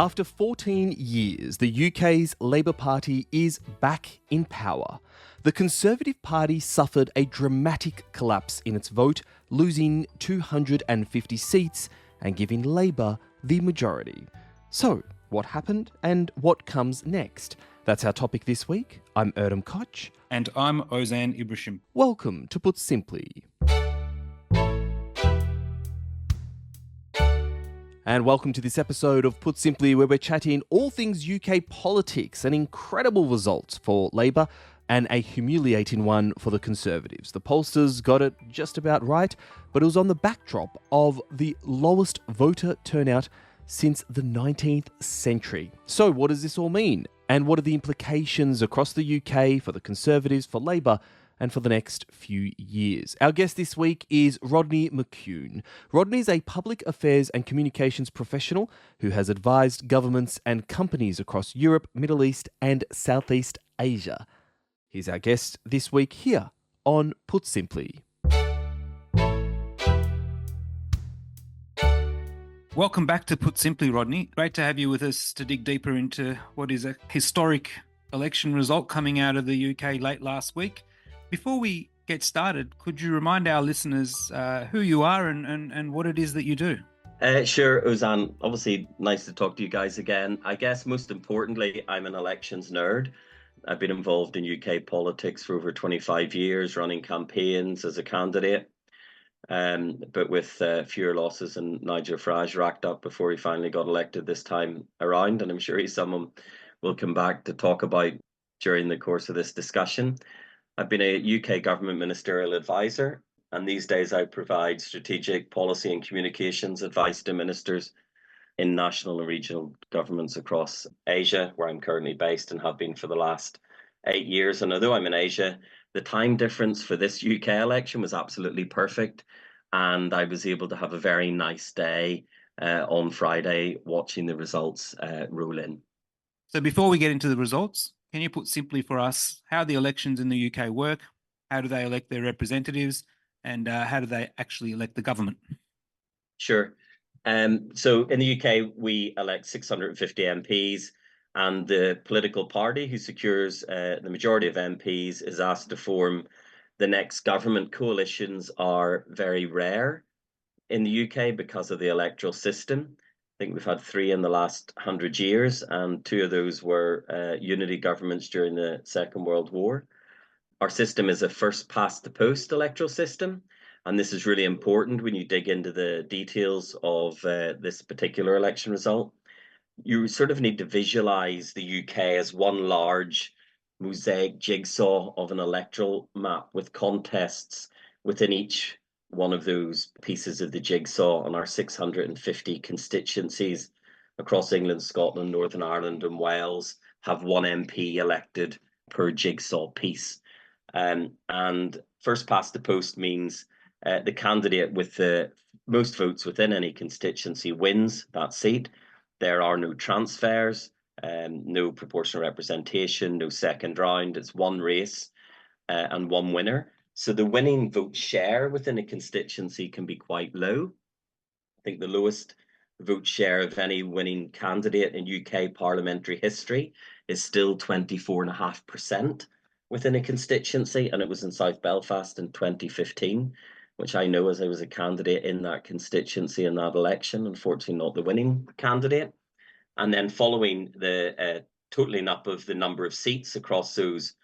After 14 years, the UK's Labour Party is back in power. The Conservative Party suffered a dramatic collapse in its vote, losing 250 seats and giving Labour the majority. So, what happened and what comes next? That's our topic this week. I'm Erdem Koch. And I'm Ozan Ibrisim. Welcome to Put Simply. And welcome to this episode of Put Simply, where we're chatting all things UK politics, an incredible result for Labour and a humiliating one for the Conservatives. The pollsters got it just about right, but it was on the backdrop of the lowest voter turnout since the 19th century. So what does this all mean? And what are the implications across the UK for the Conservatives, for Labour, and for the next few years? Our guest this week is Rodney McCune. Rodney is a public affairs and communications professional who has advised governments and companies across Europe, Middle East, and Southeast Asia. He's our guest this week here on Put Simply. Welcome back to Put Simply, Rodney. Great to have you with us to dig deeper into what is a historic election result coming out of the UK late last week. Before we get started, could you remind our listeners who you are and what it is that you do? Sure, Ozan. Obviously, nice to talk to you guys again. I guess most importantly, I'm an elections nerd. I've been involved in UK politics for over 25 years, running campaigns as a candidate. But with fewer losses than Nigel Farage racked up before he finally got elected this time around. And I'm sure he's someone we'll come back to talk about during the course of this discussion. I've been a UK government ministerial advisor, and these days I provide strategic policy and communications advice to ministers in national and regional governments across Asia, where I'm currently based and have been for the last 8 years. And although I'm in Asia, the time difference for this UK election was absolutely perfect. And I was able to have a very nice day on Friday watching the results roll in. So before we get into the results, can you put simply for us how the elections in the UK work? How do they elect their representatives? And how do they actually elect the government? Sure. So in the UK, we elect 650 MPs, and the political party who secures the majority of MPs is asked to form the next government. Coalitions are very rare in the UK because of the electoral system. I think we've had 3 in the last 100 years, and 2 of those were unity governments during the Second World War. Our system is a first past the post electoral system. And this is really important when you dig into the details of this particular election result. You sort of need to visualize the UK as one large mosaic jigsaw of an electoral map with contests within each one of those pieces of the jigsaw on our 650 constituencies across England, Scotland, Northern Ireland, and Wales have 1 MP elected per jigsaw piece. And first past the post means the candidate with the most votes within any constituency wins that seat. There are no transfers, no proportional representation, no second round. It's one race and one winner. So the winning vote share within a constituency can be quite low. I think the lowest vote share of any winning candidate in UK parliamentary history is still 24.5% within a constituency, and it was in South Belfast in 2015. Which I know as I was a candidate in that constituency in that election, unfortunately not the winning candidate. And then following the totaling up of the number of seats across those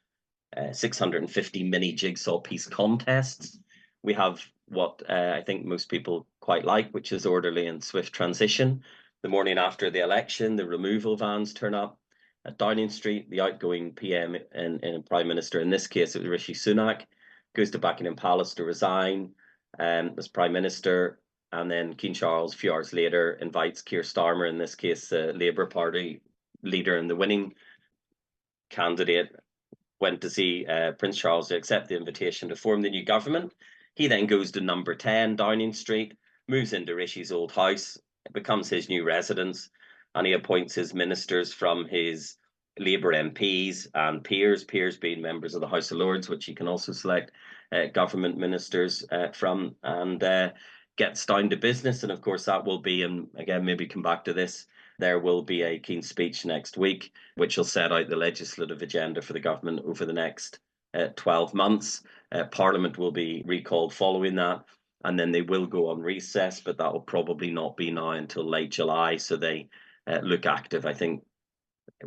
650 mini jigsaw piece contests, we have what I think most people quite like, which is orderly and swift transition. The morning after the election, the removal vans turn up at Downing Street. The outgoing PM and Prime Minister, in this case it was Rishi Sunak, goes to Buckingham Palace to resign as Prime Minister, and then King Charles, a few hours later, invites Keir Starmer, in this case the Labour Party leader and the winning candidate, went to see Prince Charles to accept the invitation to form the new government. He then goes to number 10 Downing Street, moves into Rishi's old house, it becomes his new residence, and he appoints his ministers from his Labour MPs and peers being members of the House of Lords, which you can also select government ministers from, and gets down to business. And of course that will be, and again maybe come back to this, There will be a Keen speech next week, which will set out the legislative agenda for the government over the next 12 months. Parliament will be recalled following that, and then they will go on recess, but that will probably not be now until late July, so they look active. I think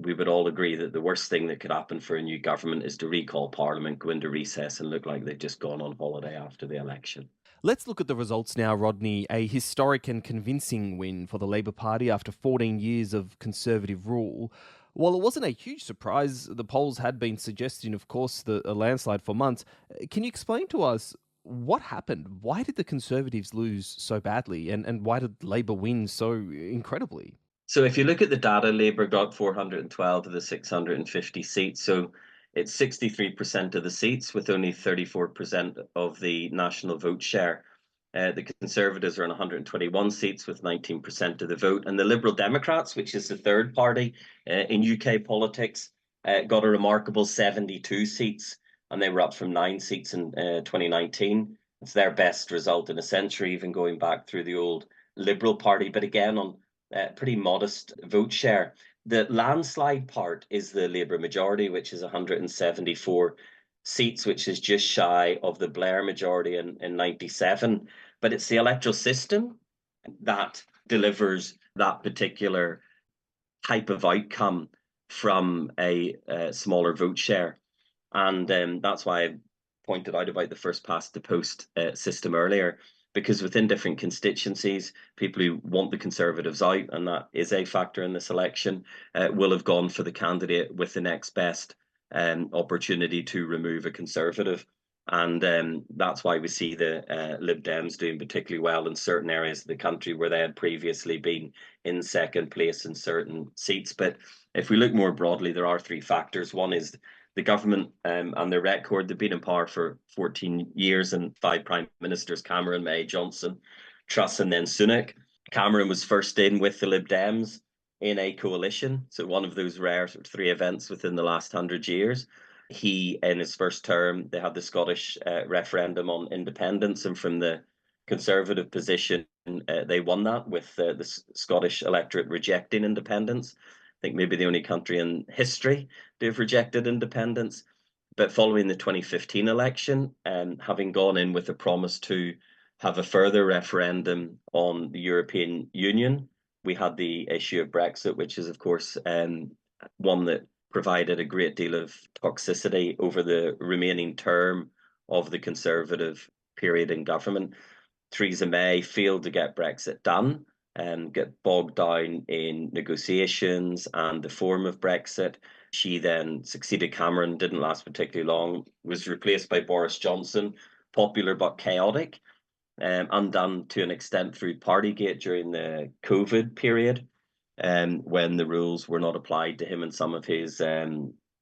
we would all agree that the worst thing that could happen for a new government is to recall Parliament, go into recess, and look like they've just gone on holiday after the election. Let's look at the results now, Rodney. A historic and convincing win for the Labor Party after 14 years of Conservative rule. While it wasn't a huge surprise, the polls had been suggesting, of course, a landslide for months. Can you explain to us what happened? Why did the Conservatives lose so badly? And why did Labor win so incredibly? So if you look at the data, Labour got 412 of the 650 seats. So it's 63% of the seats with only 34% of the national vote share. The Conservatives are on 121 seats with 19% of the vote. And the Liberal Democrats, which is the third party in UK politics, got a remarkable 72 seats. And they were up from 9 seats in 2019. It's their best result in a century, even going back through the old Liberal Party. But again, on pretty modest vote share. The landslide part is the Labour majority, which is 174 seats, which is just shy of the Blair majority in 97. But it's the electoral system that delivers that particular type of outcome from a smaller vote share. And that's why I pointed out about the first past the post system earlier, because within different constituencies, people who want the Conservatives out, and that is a factor in this election, will have gone for the candidate with the next best opportunity to remove a Conservative. And that's why we see the Lib Dems doing particularly well in certain areas of the country where they had previously been in second place in certain seats. But if we look more broadly, there are three factors. One is the government and their record. They've been in power for 14 years and 5 prime ministers: Cameron, May, Johnson, Truss, and then Sunak. Cameron was first in with the Lib Dems in a coalition, so one of those rare sort of 3 events within the last 100 years. He, in his first term, they had the Scottish referendum on independence, and from the Conservative position, they won that with the Scottish electorate rejecting independence. I think maybe the only country in history to have rejected independence. But following the 2015 election, having gone in with a promise to have a further referendum on the European Union, we had the issue of Brexit, which is, of course, one that provided a great deal of toxicity over the remaining term of the Conservative period in government. Theresa May failed to get Brexit done and get bogged down in negotiations and the form of Brexit. She then succeeded Cameron, didn't last particularly long, was replaced by Boris Johnson, popular but chaotic, undone to an extent through Partygate during the COVID period, when the rules were not applied to him and some of his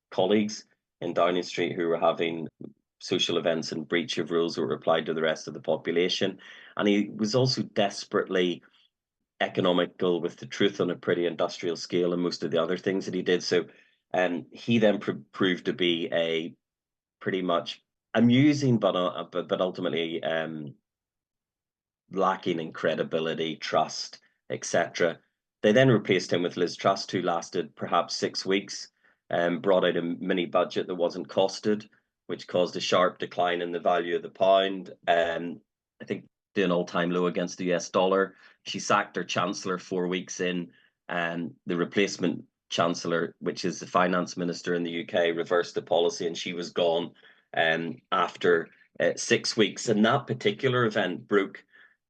colleagues in Downing Street who were having social events and breach of rules that were applied to the rest of the population. And he was also desperately economical with the truth on a pretty industrial scale and most of the other things that he did. So he then proved to be a pretty much amusing but ultimately lacking in credibility, trust, etc. They then replaced him with Liz Truss, who lasted perhaps 6 weeks, brought out a mini budget that wasn't costed, which caused a sharp decline in the value of the pound. I think to an all-time low against the US dollar. She sacked her chancellor 4 weeks in, and the replacement chancellor, which is the finance minister in the UK, reversed the policy, and she was gone after 6 weeks. And that particular event broke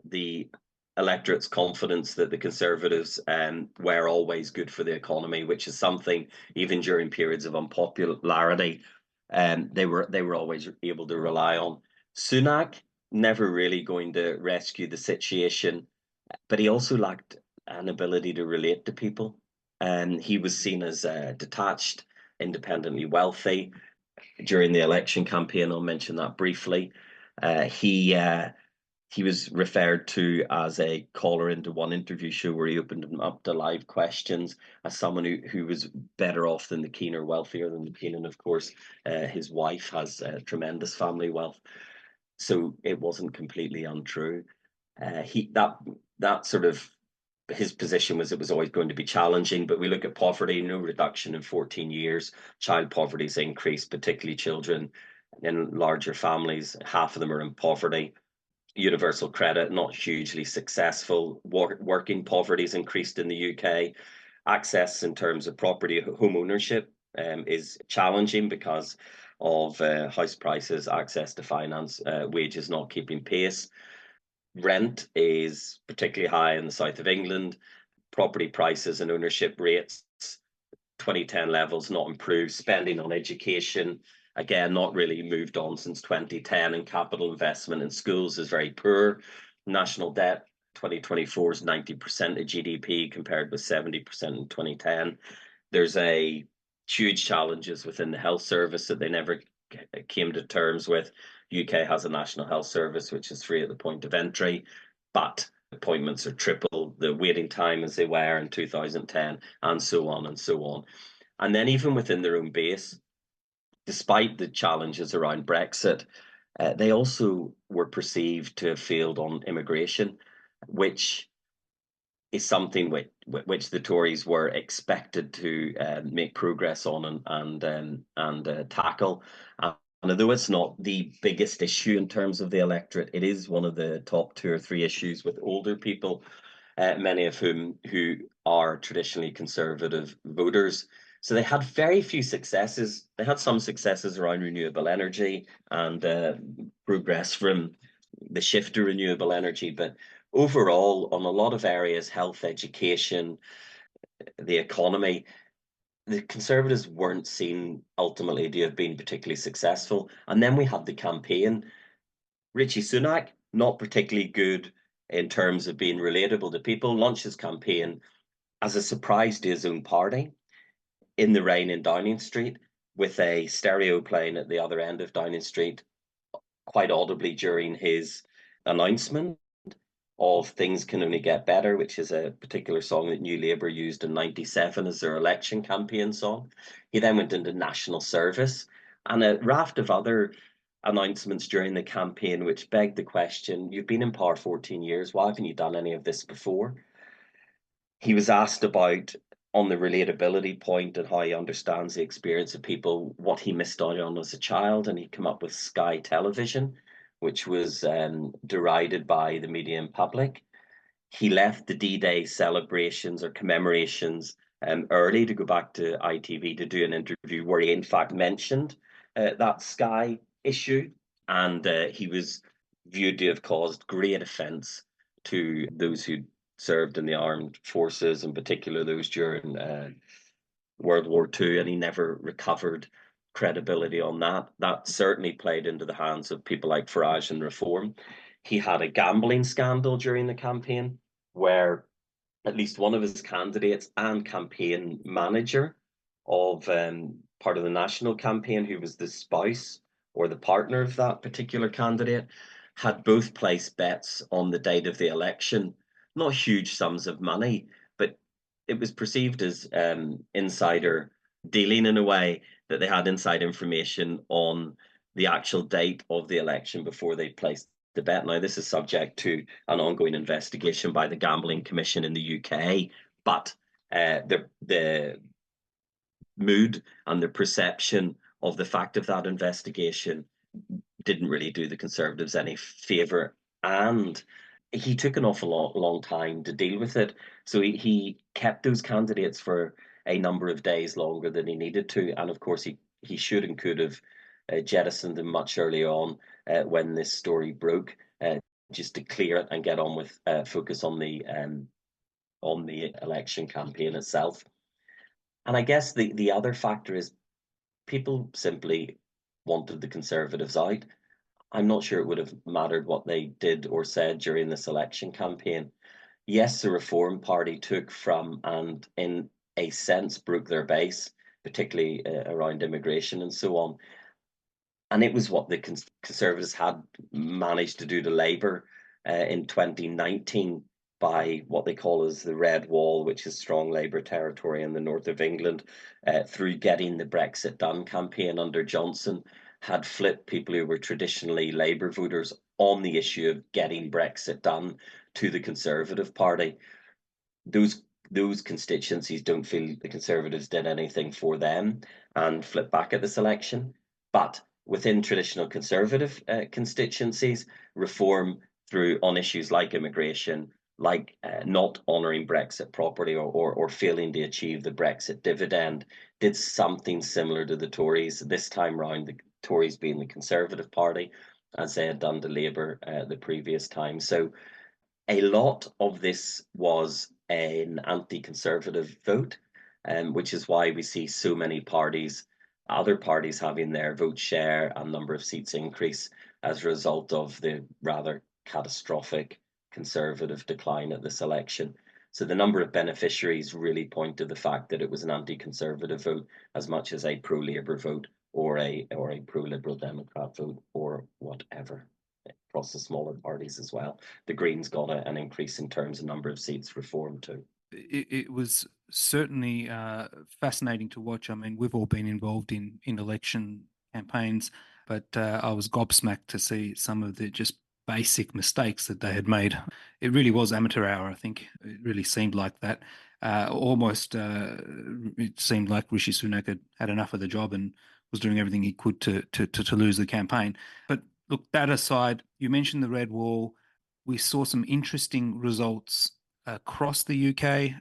the electorate's confidence that the Conservatives were always good for the economy, which is something even during periods of unpopularity they were always able to rely on. Sunak never really going to rescue the situation, but he also lacked an ability to relate to people. And he was seen as detached, independently wealthy. During the election campaign, I'll mention that briefly. He was referred to as a caller into one interview show where he opened him up to live questions as someone who was better off than the Keane or wealthier than the Keane. And of course, his wife has tremendous family wealth. So it wasn't completely untrue. That sort of his position was it was always going to be challenging. But we look at poverty, no reduction in 14 years. Child poverty has increased, particularly children in larger families. Half of them are in poverty. Universal credit, not hugely successful. Working poverty has increased in the UK. Access in terms of property, home ownership is challenging because of house prices, access to finance, wages not keeping pace. Rent is particularly high in the south of England. Property prices and ownership rates, 2010 levels not improved. Spending on education, again, not really moved on since 2010, and capital investment in schools is very poor. National debt 2024 is 90% of GDP compared with 70% in 2010. There's a huge challenges within the health service that they never came to terms with. UK has a national health service which is free at the point of entry, but appointments are triple the waiting time as they were in 2010, and so on and so on. And then even within their own base, despite the challenges around Brexit, they also were perceived to have failed on immigration, which is something which the Tories were expected to make progress on and tackle. And although it's not the biggest issue in terms of the electorate, it is one of the top 2 or 3 issues with older people, many of whom who are traditionally conservative voters. So they had very few successes. They had some successes around renewable energy and progress from the shift to renewable energy, but overall, on a lot of areas, health, education, the economy, the Conservatives weren't seen ultimately to have been particularly successful. And then we had the campaign. Rishi Sunak, not particularly good in terms of being relatable to people, launched his campaign as a surprise to his own party in the rain in Downing Street, with a stereo playing at the other end of Downing Street quite audibly during his announcement of Things Can Only Get Better, which is a particular song that New Labour used in 97 as their election campaign song. He then went into national service and a raft of other announcements during the campaign, which begged the question, you've been in power 14 years, why haven't you done any of this before? He was asked about, on the relatability point and how he understands the experience of people, what he missed out on as a child, and he came up with Sky Television, which was derided by the media and public. He left the D-Day celebrations or commemorations early to go back to ITV to do an interview where he in fact mentioned that Sky issue, and he was viewed to have caused great offence to those who served in the armed forces, in particular those during World War II, and he never recovered credibility on that. That certainly played into the hands of people like Farage and Reform. He had a gambling scandal during the campaign where at least one of his candidates and campaign manager of part of the national campaign, who was the spouse or the partner of that particular candidate, had both placed bets on the date of the election. Not huge sums of money, but it was perceived as insider dealing in a way, that they had inside information on the actual date of the election before they placed the bet. Now, this is subject to an ongoing investigation by the Gambling Commission in the UK, but the mood and the perception of the fact of that investigation didn't really do the Conservatives any favour. And he took an awful long time to deal with it. So he kept those candidates for a number of days longer than he needed to. And of course, he should and could have jettisoned them much earlier on when this story broke, just to clear it and get on with focus on the election campaign itself. And I guess the other factor is people simply wanted the Conservatives out. I'm not sure it would have mattered what they did or said during this election campaign. Yes, the Reform Party took from and in a sense broke their base, particularly around immigration and so on. And it was what the Conservatives had managed to do to Labour in 2019 by what they call as the Red Wall, which is strong Labour territory in the north of England, through getting the Brexit Done campaign under Johnson, had flipped people who were traditionally Labour voters on the issue of getting Brexit done to the Conservative Party. those those constituencies don't feel the Conservatives did anything for them and flip back at this election. But within traditional Conservative constituencies, reform through on issues like immigration, like not honouring Brexit properly or failing to achieve the Brexit dividend, did something similar to the Tories. This time round, the Tories being the Conservative Party, as they had done to Labour the previous time. So a lot of this was an anti-conservative vote, which is why we see so many parties, other parties having their vote share and number of seats increase as a result of the rather catastrophic conservative decline at this election. So the number of beneficiaries really point to the fact that it was an anti-conservative vote as much as a pro-Labour vote or a pro-Liberal Democrat vote or whatever across the smaller parties as well. The Greens got an increase in terms of number of seats, Reform too. It was certainly fascinating to watch. I mean, we've all been involved in election campaigns, but I was gobsmacked to see some of the just basic mistakes that they had made. It really was amateur hour, I think. It really seemed like that. Almost, it seemed like Rishi Sunak had enough of the job and was doing everything he could to lose the campaign. But look, that aside, you mentioned the Red Wall. We saw some interesting results across the UK.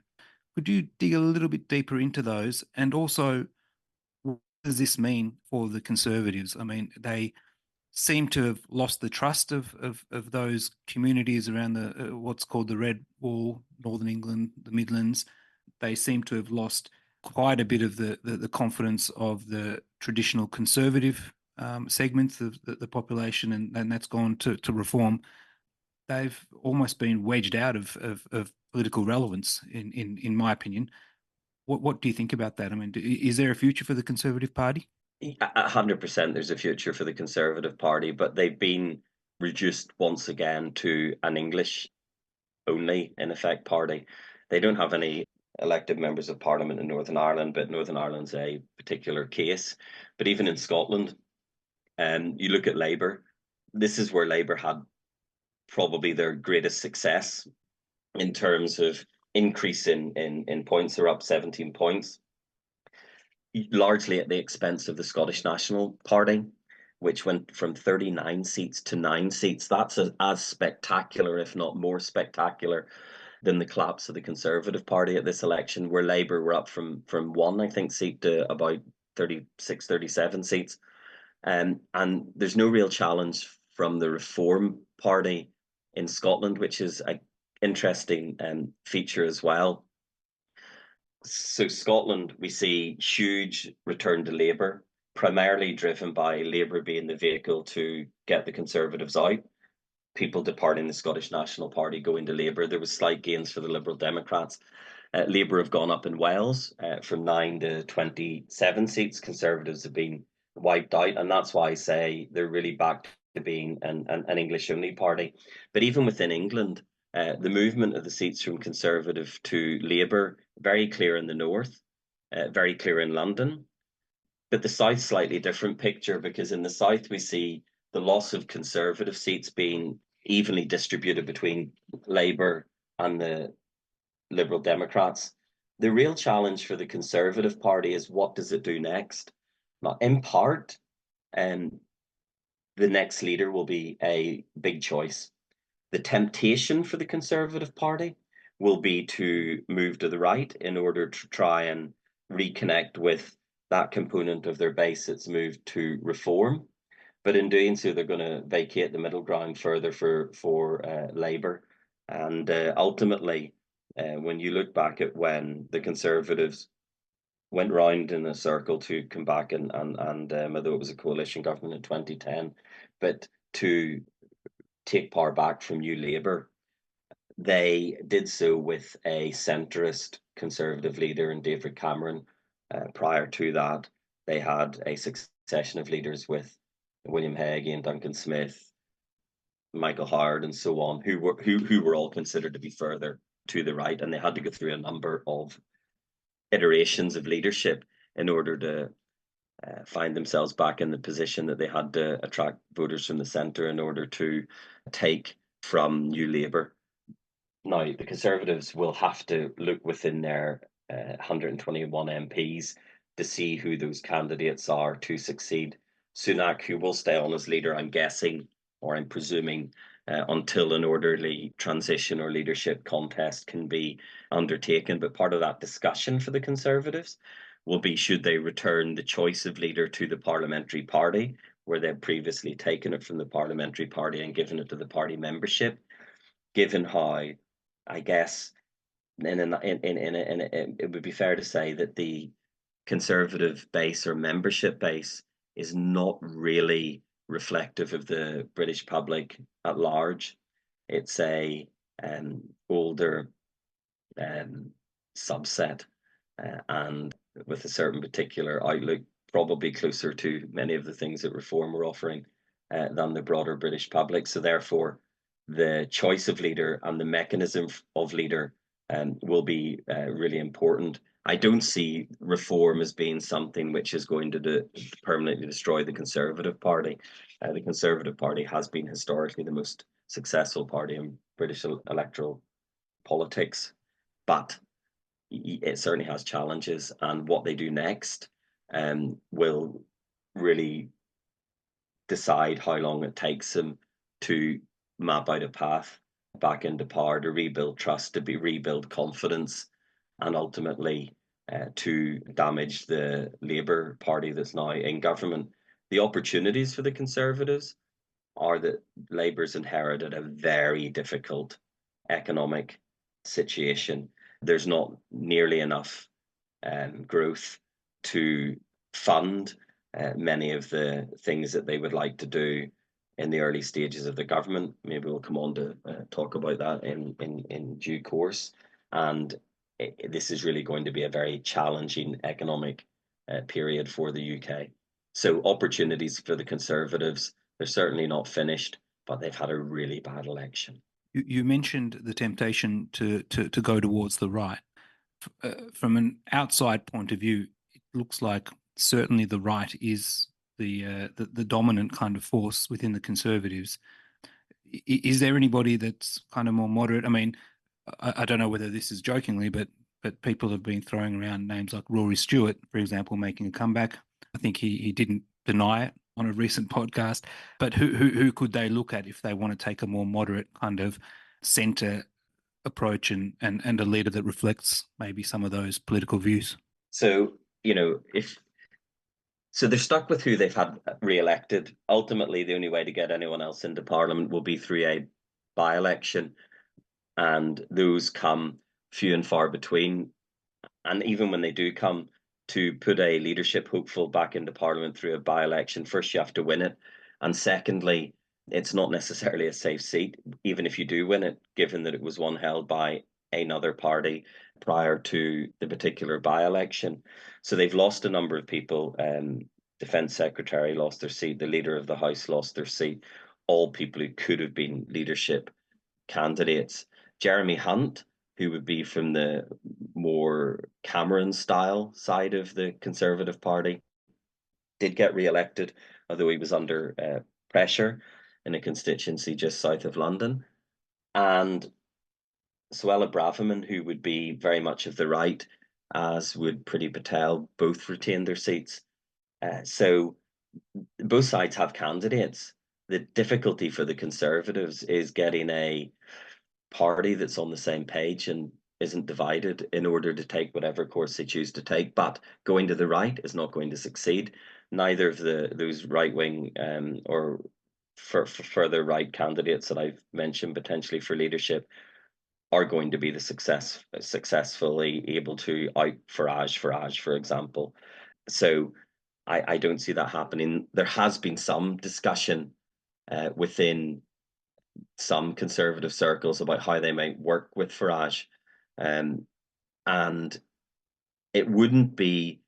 Could you dig a little bit deeper into those? And also, what does this mean for the Conservatives? I mean, they seem to have lost the trust of those communities around the what's called the Red Wall, Northern England, the Midlands. They seem to have lost quite a bit of the confidence of the traditional Conservative segments of the population, and that's gone to Reform. They've almost been wedged out of political relevance, in my opinion. What do you think about that? I mean, is there a future for the Conservative Party? 100% there's a future for the Conservative Party, but they've been reduced once again to an English only, in effect, party. They don't have any elected members of Parliament in Northern Ireland, but Northern Ireland's a particular case. But even in Scotland, you look at Labour, this is where Labour had probably their greatest success in terms of increase in points. They're up 17 points, largely at the expense of the Scottish National Party, which went from 39 seats to 9 seats. That's as spectacular, if not more spectacular, than the collapse of the Conservative Party at this election, where Labour were up from one, I think, seat to about 36, 37 seats. And there's no real challenge from the Reform Party in Scotland, which is an interesting feature as well. So Scotland, we see huge return to Labour, primarily driven by Labour being the vehicle to get the Conservatives out. People departing the Scottish National Party going to Labour. There was slight gains for the Liberal Democrats. Labour have gone up in Wales from 9 to 27 seats. Conservatives have been wiped out, and that's why I say they're really back to being an English-only party. But even within England, the movement of the seats from Conservative to Labour, very clear in the north, very clear in London. But the south, slightly different picture, because in the south we see the loss of Conservative seats being evenly distributed between Labour and the Liberal Democrats. The real challenge for the Conservative Party is, what does it do next? Now, in part, the next leader will be a big choice. The temptation for the Conservative Party will be to move to the right in order to try and reconnect with that component of their base that's moved to Reform. But in doing so, they're going to vacate the middle ground further for Labour. And ultimately, when you look back at when the Conservatives went round in a circle to come back and although it was a coalition government in 2010, but to take power back from New Labour, they did so with a centrist Conservative leader in David Cameron. Prior to that, they had a succession of leaders with William Hague and Duncan Smith, Michael Howard, and so on, who were all considered to be further to the right, and they had to go through a number of iterations of leadership in order to find themselves back in the position that they had to attract voters from the centre in order to take from New Labour. Now, the Conservatives will have to look within their 121 MPs to see who those candidates are to succeed. Sunak, who will stay on as leader, I'm guessing, or I'm presuming, until an orderly transition or leadership contest can be undertaken. But part of that discussion for the Conservatives will be, should they return the choice of leader to the parliamentary party, where they'd previously taken it from the parliamentary party and given it to the party membership, given how, I guess, it would be fair to say that the Conservative base or membership base is not really reflective of the British public at large. It's a older subset, and with a certain particular outlook, probably closer to many of the things that Reform were offering than the broader British public. So therefore, the choice of leader and the mechanism of leader will be really important. I don't see Reform as being something which is going to permanently destroy the Conservative Party. The Conservative Party has been historically the most successful party in British electoral politics, but it certainly has challenges, and what they do next will really decide how long it takes them to map out a path back into power, to rebuild trust, to rebuild confidence, and ultimately to damage the Labour Party that's now in government. The opportunities for the Conservatives are that Labour's inherited a very difficult economic situation. There's not nearly enough growth to fund many of the things that they would like to do in the early stages of the government. Maybe we'll come on to talk about that in due course. And this is really going to be a very challenging economic period for the UK. So opportunities for the Conservatives, they're certainly not finished, but they've had a really bad election. You mentioned the temptation to go towards the right. From an outside point of view, it looks like certainly the right is the dominant kind of force within the Conservatives. Is there anybody that's kind of more moderate? I mean, I don't know whether this is jokingly, but people have been throwing around names like Rory Stewart, for example, making a comeback. I think he didn't deny it on a recent podcast. But who could they look at if they want to take a more moderate kind of centre approach and a leader that reflects maybe some of those political views? So, so they're stuck with who they've had re-elected. Ultimately, the only way to get anyone else into Parliament will be through a by-election, and those come few and far between. And even when they do come, to put a leadership hopeful back into Parliament through a by-election, first you have to win it, and secondly, it's not necessarily a safe seat, even if you do win it, given that it was one held by another party prior to the particular by-election. So they've lost a number of people. Defence Secretary lost their seat, the Leader of the House lost their seat, all people who could have been leadership candidates. Jeremy Hunt, who would be from the more Cameron style side of the Conservative Party, did get re-elected, although he was under pressure in a constituency just south of London. And Suella Braverman, who would be very much of the right, as would Priti Patel, both retained their seats. So both sides have candidates. The difficulty for the Conservatives is getting a party that's on the same page and isn't divided in order to take whatever course they choose to take. But going to the right is not going to succeed. Neither of those right-wing or further right candidates that I've mentioned potentially for leadership are going to be successfully able to out Farage, for example. So I don't see that happening. There has been some discussion within some Conservative circles about how they might work with Farage, and it wouldn't be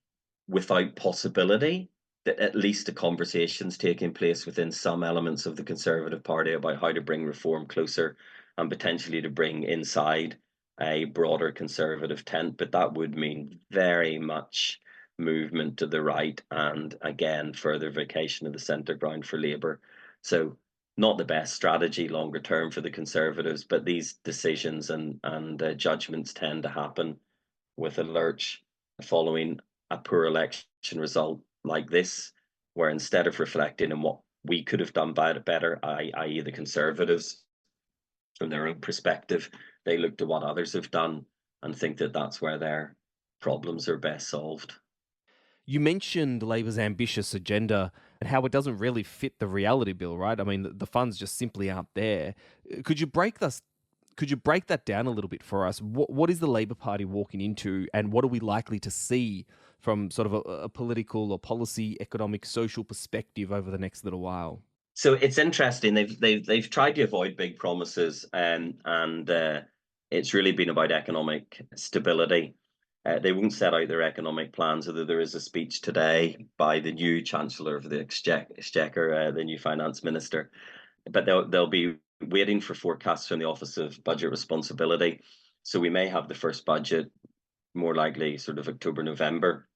without possibility that at least a conversation's taking place within some elements of the Conservative Party about how to bring Reform closer and potentially to bring inside a broader Conservative tent. But that would mean very much movement to the right and again further vacation of the centre ground for Labour. So not the best strategy longer term for the Conservatives, but these decisions and judgments tend to happen with a lurch following a poor election result like this, where instead of reflecting on what we could have done better, i.e. the Conservatives, from their own perspective, they look to what others have done and think that that's where their problems are best solved. You mentioned Labor's ambitious agenda and how it doesn't really fit the reality bill, right? I mean, the funds just simply aren't there. Could you break that down a little bit for us? What is the Labor Party walking into, and what are we likely to see from sort of a political or policy, economic, social perspective over the next little while? So it's interesting. They've tried to avoid big promises, and it's really been about economic stability. They won't set out their economic plans, although there is a speech today by the new Chancellor of the Exchequer, the new Finance Minister. But they'll be waiting for forecasts from the Office of Budget Responsibility. So we may have the first budget more likely sort of October, November.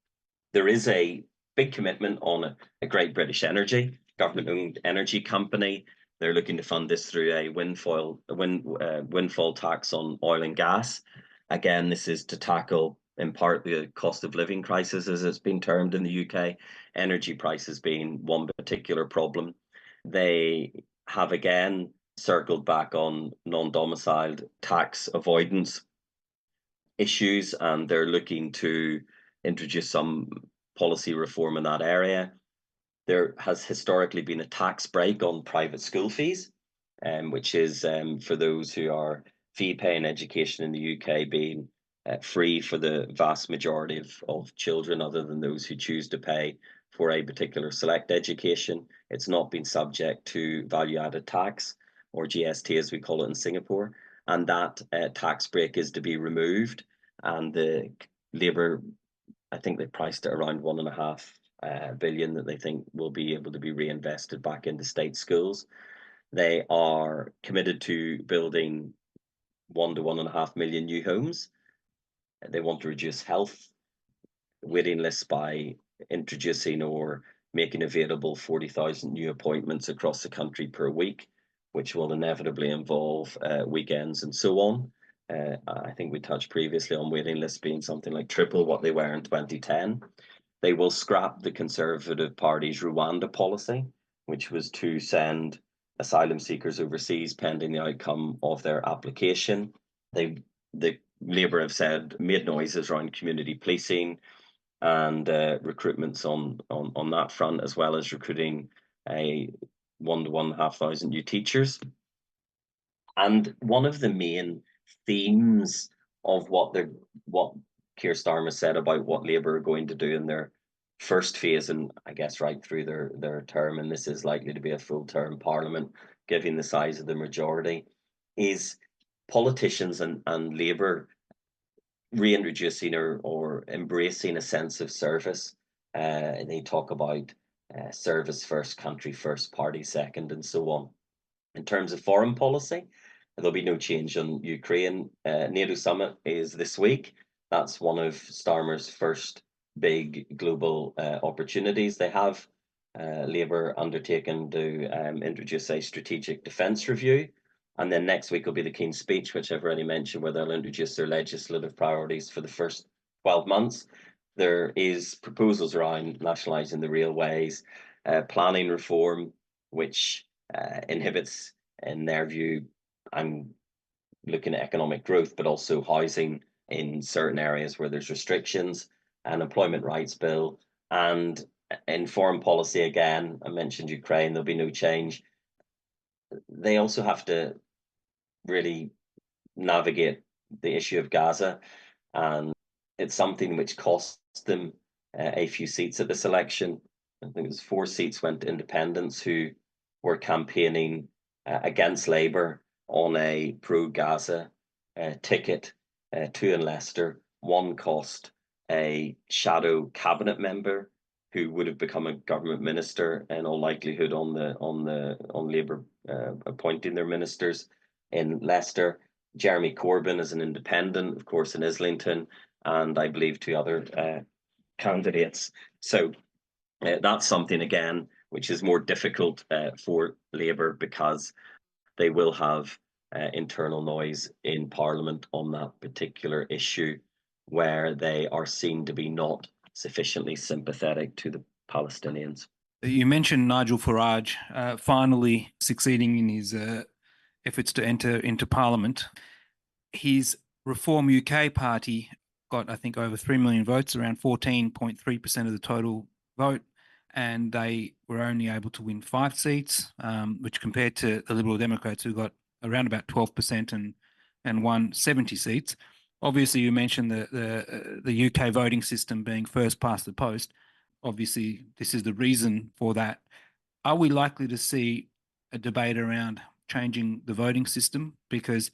There is a big commitment on a Great British Energy, government-owned energy company. They're looking to fund this through a windfall tax on oil and gas. Again, this is to tackle, in part, the cost of living crisis, as it's been termed in the UK, energy prices being one particular problem. They have again circled back on non-domiciled tax avoidance issues, and they're looking to introduce some policy reform in that area. There has historically been a tax break on private school fees, which is for those who are fee-paying education in the UK being free for the vast majority of children, other than those who choose to pay for a particular select education. It's not been subject to value-added tax, or GST as we call it in Singapore, and that tax break is to be removed. And the Labour, I think they priced it around 1.5 billion that they think will be able to be reinvested back into state schools. They are committed to building 1 to 1.5 million new homes. They want to reduce health waiting lists by introducing or making available 40,000 new appointments across the country per week, which will inevitably involve weekends and so on. I think we touched previously on waiting lists being something like triple what they were in 2010. They will scrap the Conservative Party's Rwanda policy, which was to send asylum seekers overseas pending the outcome of their application. The Labour have made noises around community policing and recruitments on that front, as well as recruiting 1 to 1,500 new teachers. And one of the main themes of what Keir Starmer said about what Labour are going to do in their first phase, and I guess right through their term, and this is likely to be a full-term parliament, given the size of the majority, is politicians and Labour reintroducing or embracing a sense of service. They talk about service first, country first, party second, and so on. In terms of foreign policy, there'll be no change on Ukraine. NATO summit is this week. That's one of Starmer's first big global opportunities. They have Labour undertaken to introduce a strategic defence review. And then next week will be the King's Speech, which I've already mentioned, where they'll introduce their legislative priorities for the first 12 months. There is proposals around nationalising the railways, planning reform, which inhibits, in their view, I'm looking at economic growth, but also housing in certain areas where there's restrictions, an employment rights bill. And in foreign policy, again, I mentioned Ukraine, there'll be no change. They also have to really navigate the issue of Gaza, and it's something which cost them a few seats at this election. I think it was 4 seats went to independents who were campaigning against Labour on a pro-Gaza ticket. 2 in Leicester. 1 cost a shadow cabinet member who would have become a government minister in all likelihood on Labour appointing their ministers in Leicester. Jeremy Corbyn is an independent, of course, in Islington, and I believe 2 other candidates. So that's something, again, which is more difficult for Labour because they will have internal noise in Parliament on that particular issue, where they are seen to be not sufficiently sympathetic to the Palestinians. You mentioned Nigel Farage finally succeeding in his efforts to enter into Parliament. His Reform UK party got, I think, over 3 million votes, around 14.3% of the total vote, and they were only able to win 5 seats, which compared to the Liberal Democrats, who got around about 12% and won 70 seats. Obviously, you mentioned the UK voting system being first past the post. Obviously, this is the reason for that. Are we likely to see a debate around changing the voting system? Because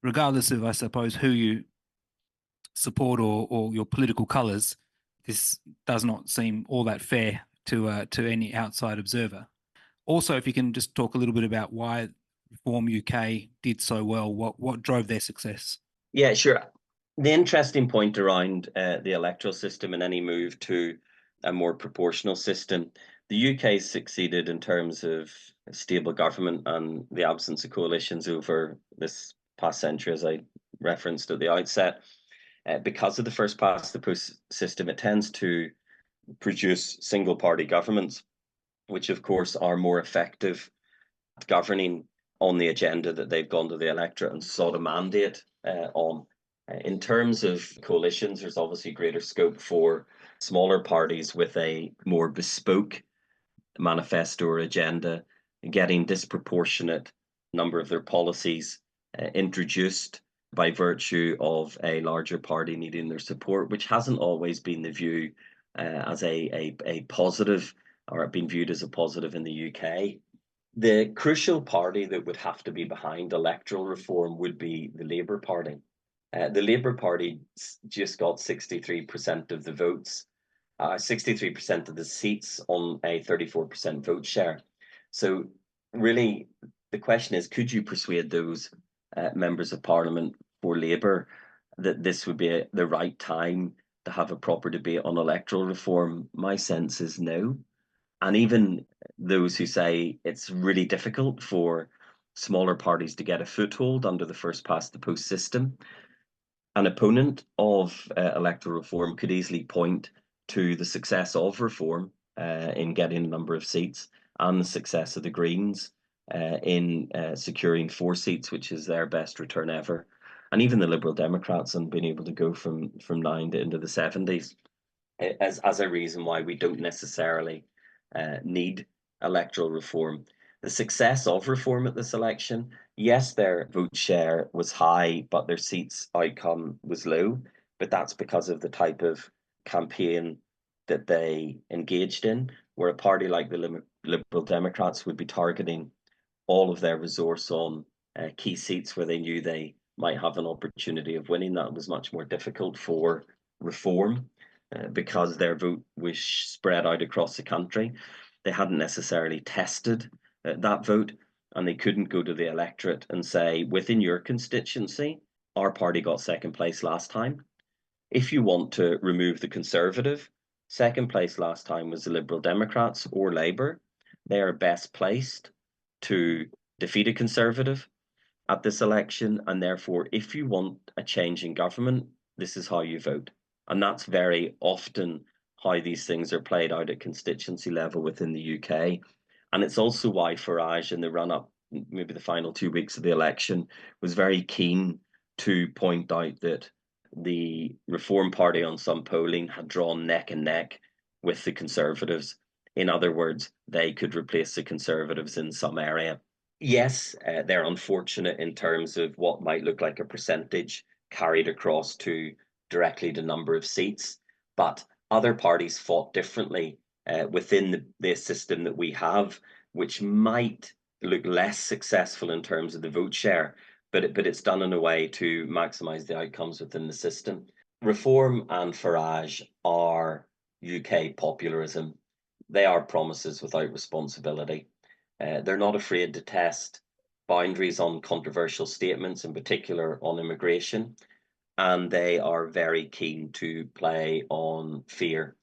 regardless of, I suppose, who you support or your political colours, this does not seem all that fair to any outside observer. Also, if you can just talk a little bit about why Reform UK did so well, what drove their success? Yeah, sure. The interesting point around the electoral system and any move to a more proportional system, the UK succeeded in terms of stable government and the absence of coalitions over this past century, as I referenced at the outset. Because of the first past the post system, it tends to produce single party governments, which of course are more effective at governing on the agenda that they've gone to the electorate and sought a mandate on. In terms of coalitions, there's obviously greater scope for smaller parties with a more bespoke manifesto or agenda, getting disproportionate number of their policies introduced by virtue of a larger party needing their support, which hasn't always been the view as a positive, or been viewed as a positive in the UK. The crucial party that would have to be behind electoral reform would be the Labour Party. The Labour Party just got 63% of the votes, 63% of the seats on a 34% vote share. So really, the question is, could you persuade those members of Parliament for Labour that this would be the right time to have a proper debate on electoral reform? My sense is no. And even those who say it's really difficult for smaller parties to get a foothold under the first past the post system, an opponent of electoral reform could easily point to the success of reform in getting a number of seats, and the success of the Greens in securing 4 seats, which is their best return ever, and even the Liberal Democrats and being able to go from 9 to into the 70s as a reason why we don't necessarily need electoral reform. The success of reform at this election, yes, their vote share was high, but their seats outcome was low. But that's because of the type of campaign that they engaged in, where a party like the Liberal Democrats would be targeting all of their resource on key seats where they knew they might have an opportunity of winning. That was much more difficult for reform because their vote was spread out across the country. They hadn't necessarily tested that vote, and they couldn't go to the electorate and say, within your constituency, our party got second place last time. If you want to remove the Conservative, second place last time was the Liberal Democrats or Labour. They are best placed to defeat a Conservative at this election, and therefore, if you want a change in government, this is how you vote. And that's very often how these things are played out at constituency level within the UK. And it's also why Farage, in the run-up, maybe the final 2 weeks of the election, was very keen to point out that the Reform Party on some polling had drawn neck and neck with the Conservatives. In other words, they could replace the Conservatives in some area. Yes, they're unfortunate in terms of what might look like a percentage carried across to directly the number of seats, but other parties fought differently within the system that we have, which might look less successful in terms of the vote share, but it's done in a way to maximise the outcomes within the system. Reform and Farage are UK populism. They are promises without responsibility. They're not afraid to test boundaries on controversial statements, in particular on immigration, and they are very keen to play on fear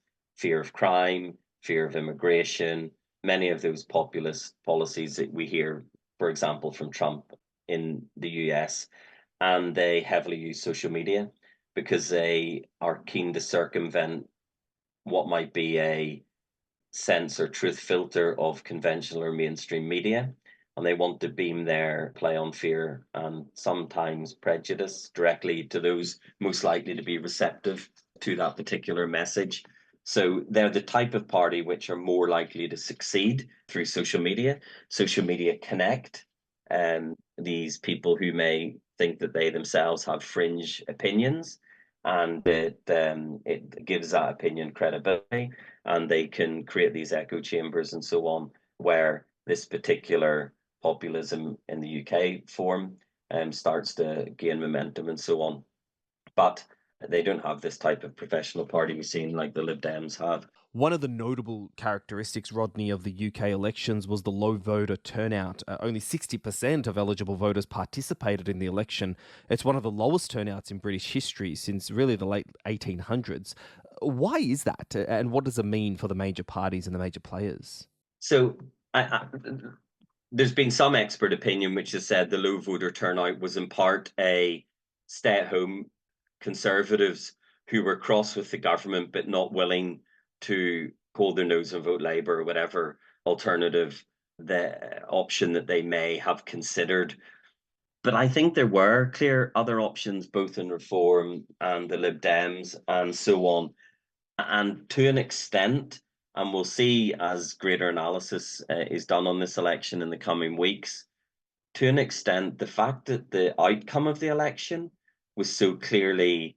of crime, fear of immigration, many of those populist policies that we hear, for example, from Trump in the US, and they heavily use social media because they are keen to circumvent what might be a sense or truth filter of conventional or mainstream media. And they want to beam their play on fear and sometimes prejudice directly to those most likely to be receptive to that particular message. So they're the type of party which are more likely to succeed through social media. Social media connect these people who may think that they themselves have fringe opinions, and it gives that opinion credibility, and they can create these echo chambers and so on, where this particular populism in the UK form starts to gain momentum and so on. But they don't have this type of professional party we've seen like the Lib Dems have. One of the notable characteristics, Rodney, of the UK elections was the low voter turnout. Only 60% of eligible voters participated in the election. It's one of the lowest turnouts in British history since really the late 1800s. Why is that? And what does it mean for the major parties and the major players? So there's been some expert opinion which has said the low voter turnout was in part a stay-at-home conservatives who were cross with the government but not willing to hold their nose and vote Labour or whatever alternative the option that they may have considered. But I think there were clear other options, both in Reform and the Lib Dems and so on. And to an extent, and we'll see as greater analysis is done on this election in the coming weeks, to an extent, the fact that the outcome of the election was so clearly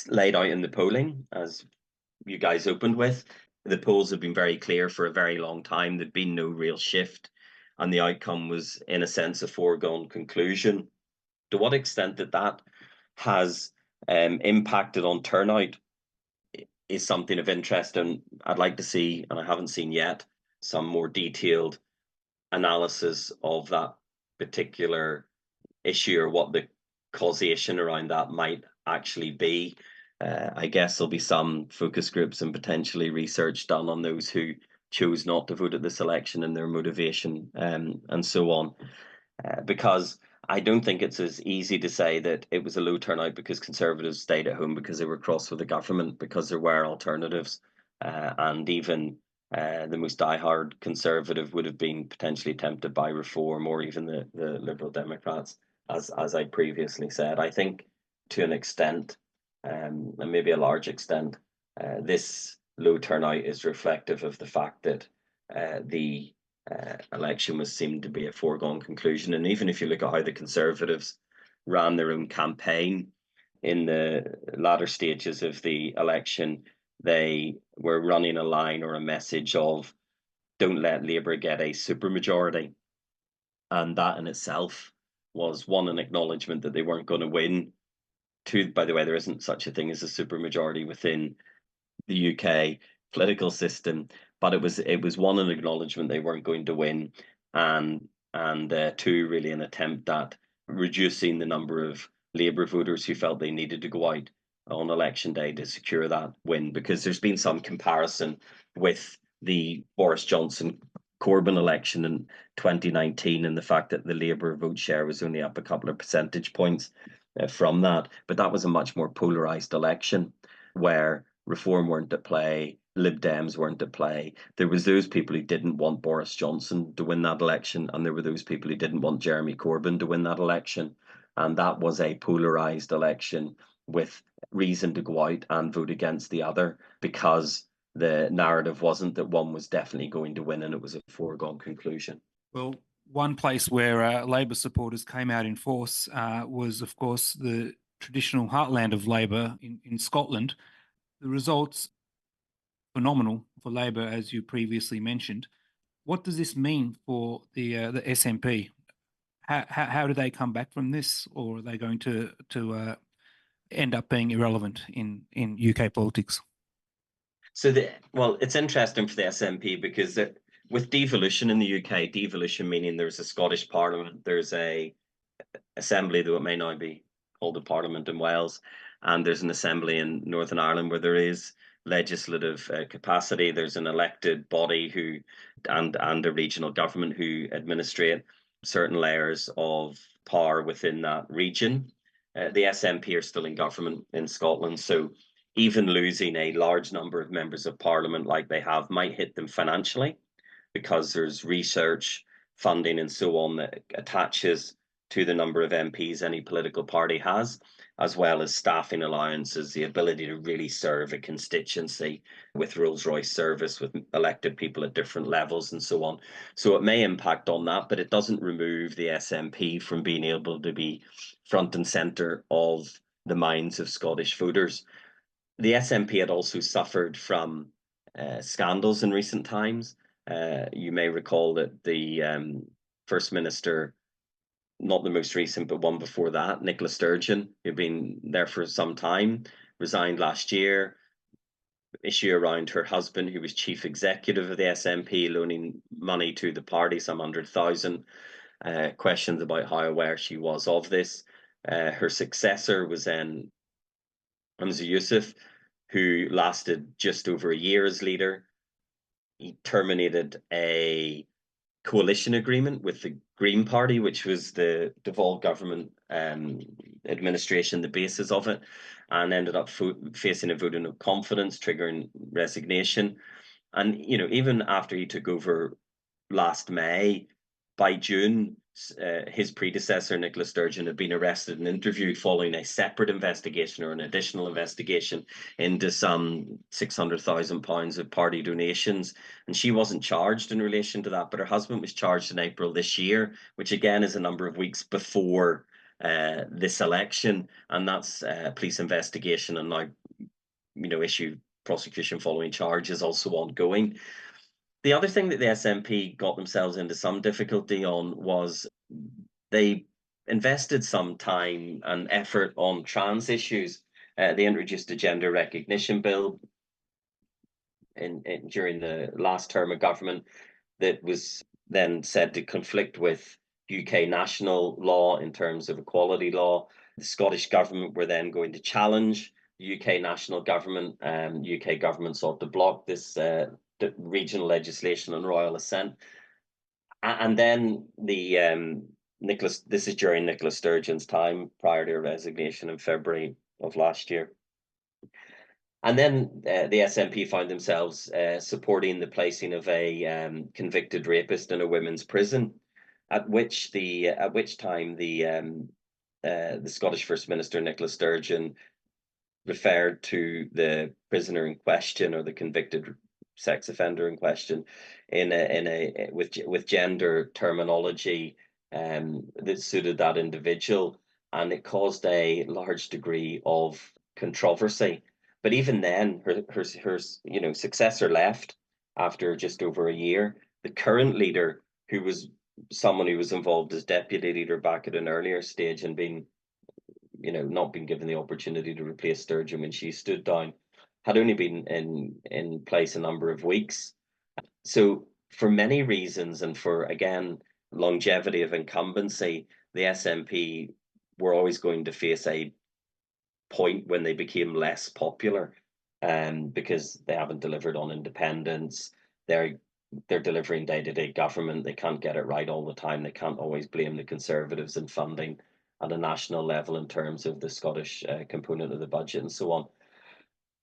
laid out in the polling, as you guys opened with, the polls have been very clear for a very long time. There'd been no real shift, and the outcome was, in a sense, a foregone conclusion. To what extent that has impacted on turnout is something of interest, and I'd like to see, and I haven't seen yet, some more detailed analysis of that particular issue or what the causation around that might actually be. I guess there'll be some focus groups and potentially research done on those who chose not to vote at this election and their motivation and so on. Because I don't think it's as easy to say that it was a low turnout because Conservatives stayed at home because they were cross with the government, because there were alternatives. And even the most diehard Conservative would have been potentially tempted by Reform or even the Liberal Democrats, as I previously said. I think to an extent, and maybe a large extent, this low turnout is reflective of the fact that the election was seemed to be a foregone conclusion. And even if you look at how the Conservatives ran their own campaign in the latter stages of the election, they were running a line or a message of don't let Labour get a supermajority. And that in itself was one, an acknowledgement that they weren't going to win. Two, by the way, there isn't such a thing as a supermajority within the UK political system, but it was one, an acknowledgement they weren't going to win, and two, really an attempt at reducing the number of Labour voters who felt they needed to go out on election day to secure that win. Because there's been some comparison with the Boris Johnson Corbyn election in 2019 and the fact that the Labour vote share was only up a couple of percentage points from that, but that was a much more polarised election where Reform weren't at play, Lib Dems weren't at play. There was those people who didn't want Boris Johnson to win that election, and there were those people who didn't want Jeremy Corbyn to win that election. And that was a polarised election with reason to go out and vote against the other, because the narrative wasn't that one was definitely going to win and it was a foregone conclusion. Well, one place where Labor supporters came out in force was, of course, the traditional heartland of Labor in Scotland. The results phenomenal for Labor, as you previously mentioned. What does this mean for the SNP? How do they come back from this, or are they going to end up being irrelevant in UK politics? So it's interesting for the SNP because with devolution in the UK, devolution meaning there's a Scottish Parliament, there's a Assembly, though it may now be called a Parliament in Wales, and there's an Assembly in Northern Ireland where there is legislative capacity. There's an elected body who and a regional government who administrate certain layers of power within that region. The SNP are still in government in Scotland, so even losing a large number of members of parliament like they have might hit them financially, because there's research funding and so on that attaches to the number of MPs any political party has, as well as staffing allowances, the ability to really serve a constituency with Rolls-Royce service, with elected people at different levels and so on. So it may impact on that, but it doesn't remove the SNP from being able to be front and centre of the minds of Scottish voters. The SNP had also suffered from scandals in recent times. You may recall that the First Minister, not the most recent, but one before that, Nicola Sturgeon, who'd been there for some time, resigned last year. Issue around her husband, who was chief executive of the SNP, loaning money to the party, some 100,000. Questions about how aware she was of this. Her successor was then Hamza Yusuf, who lasted just over a year as leader. He terminated a coalition agreement with the Green Party, which was the devolved government administration, the basis of it, and ended up facing a vote of no confidence, triggering resignation. And, you know, even after he took over last May, by June, his predecessor, Nicola Sturgeon, had been arrested and interviewed following a separate investigation, or an additional investigation, into some £600,000 of party donations. And she wasn't charged in relation to that, but her husband was charged in April this year, which again is a number of weeks before this election. And that's a police investigation, and now, you know, issue prosecution following charges also ongoing. The other thing that the SNP got themselves into some difficulty on was they invested some time and effort on trans issues. They introduced a gender recognition bill during the last term of government that was then said to conflict with UK national law in terms of equality law. The Scottish government were then going to challenge the UK national government. UK government sought to block this the regional legislation on royal assent. And then this is during Nicola Sturgeon's time, prior to her resignation in February of last year. And then the SNP found themselves supporting the placing of a convicted rapist in a women's prison, at which time the Scottish First Minister, Nicola Sturgeon, referred to the prisoner in question, or the convicted sex offender in question, with gender terminology that suited that individual, and it caused a large degree of controversy. But even then, her successor left after just over a year. The current leader, who was someone who was involved as deputy leader back at an earlier stage and not been given the opportunity to replace Sturgeon when she stood down, had only been in place a number of weeks. So for many reasons, and for, again, longevity of incumbency, the SNP were always going to face a point when they became less popular, because they haven't delivered on independence. They're delivering day-to-day government. They can't get it right all the time. They can't always blame the Conservatives in funding at a national level in terms of the Scottish component of the budget and so on.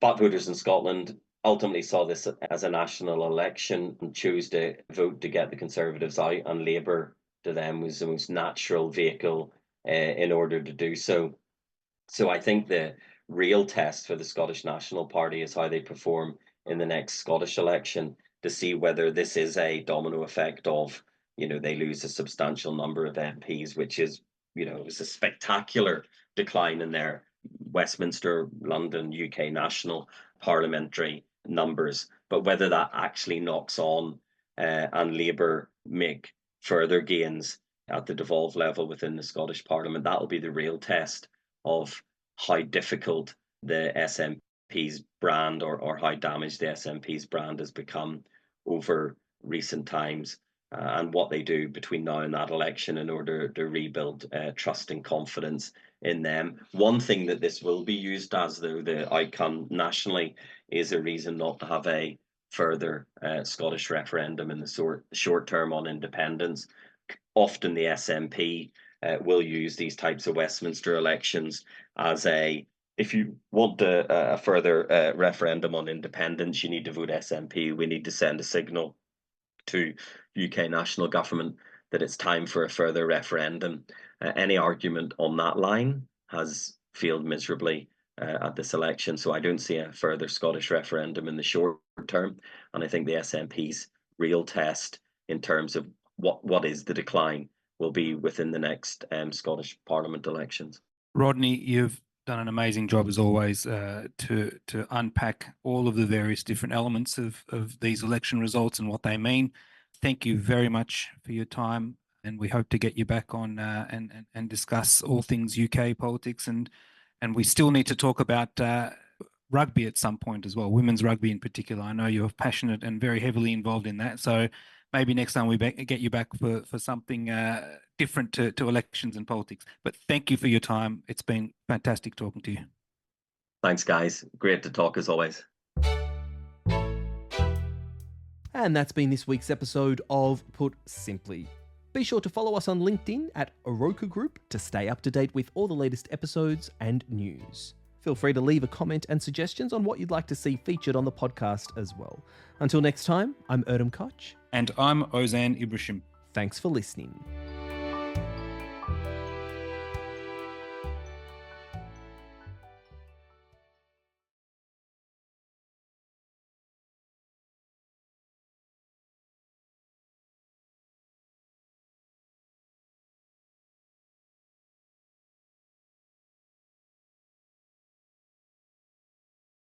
But voters in Scotland ultimately saw this as a national election and chose to vote to get the Conservatives out, and Labour to them was the most natural vehicle in order to do so. So I think the real test for the Scottish National Party is how they perform in the next Scottish election, to see whether this is a domino effect of, they lose a substantial number of MPs, which is, it was a spectacular decline in their Westminster, London, UK national parliamentary numbers, but whether that actually knocks on and Labour make further gains at the devolved level within the Scottish Parliament, that'll be the real test of how difficult the SNP's brand, or how damaged the SNP's brand has become over recent times, and what they do between now and that election in order to rebuild trust and confidence in them. One thing that this will be used as, though, the outcome nationally, is a reason not to have a further Scottish referendum in the short term on independence. Often the SNP will use these types of Westminster elections as if you want a further referendum on independence, you need to vote SNP. We need to send a signal to UK national government that it's time for a further referendum. Any argument on that line has failed miserably at this election, so I don't see a further Scottish referendum in the short term. And I think the SNP's real test in terms of what is the decline will be within the next Scottish Parliament elections. Rodney, you've done an amazing job as always to unpack all of the various different elements of these election results and what they mean. Thank you very much for your time, and we hope to get you back on and discuss all things UK politics, and we still need to talk about rugby at some point as well, women's rugby in particular. I know you're passionate and very heavily involved in that, so maybe next time we get you back for something different to elections and politics. But thank you for your time. It's been fantastic talking to you. Thanks, guys. Great to talk as always. And that's been this week's episode of Put Simply. Be sure to follow us on LinkedIn at Oroka Group to stay up to date with all the latest episodes and news. Feel free to leave a comment and suggestions on what you'd like to see featured on the podcast as well. Until next time, I'm Erdem Koch. And I'm Ozan Ibrisim. Thanks for listening.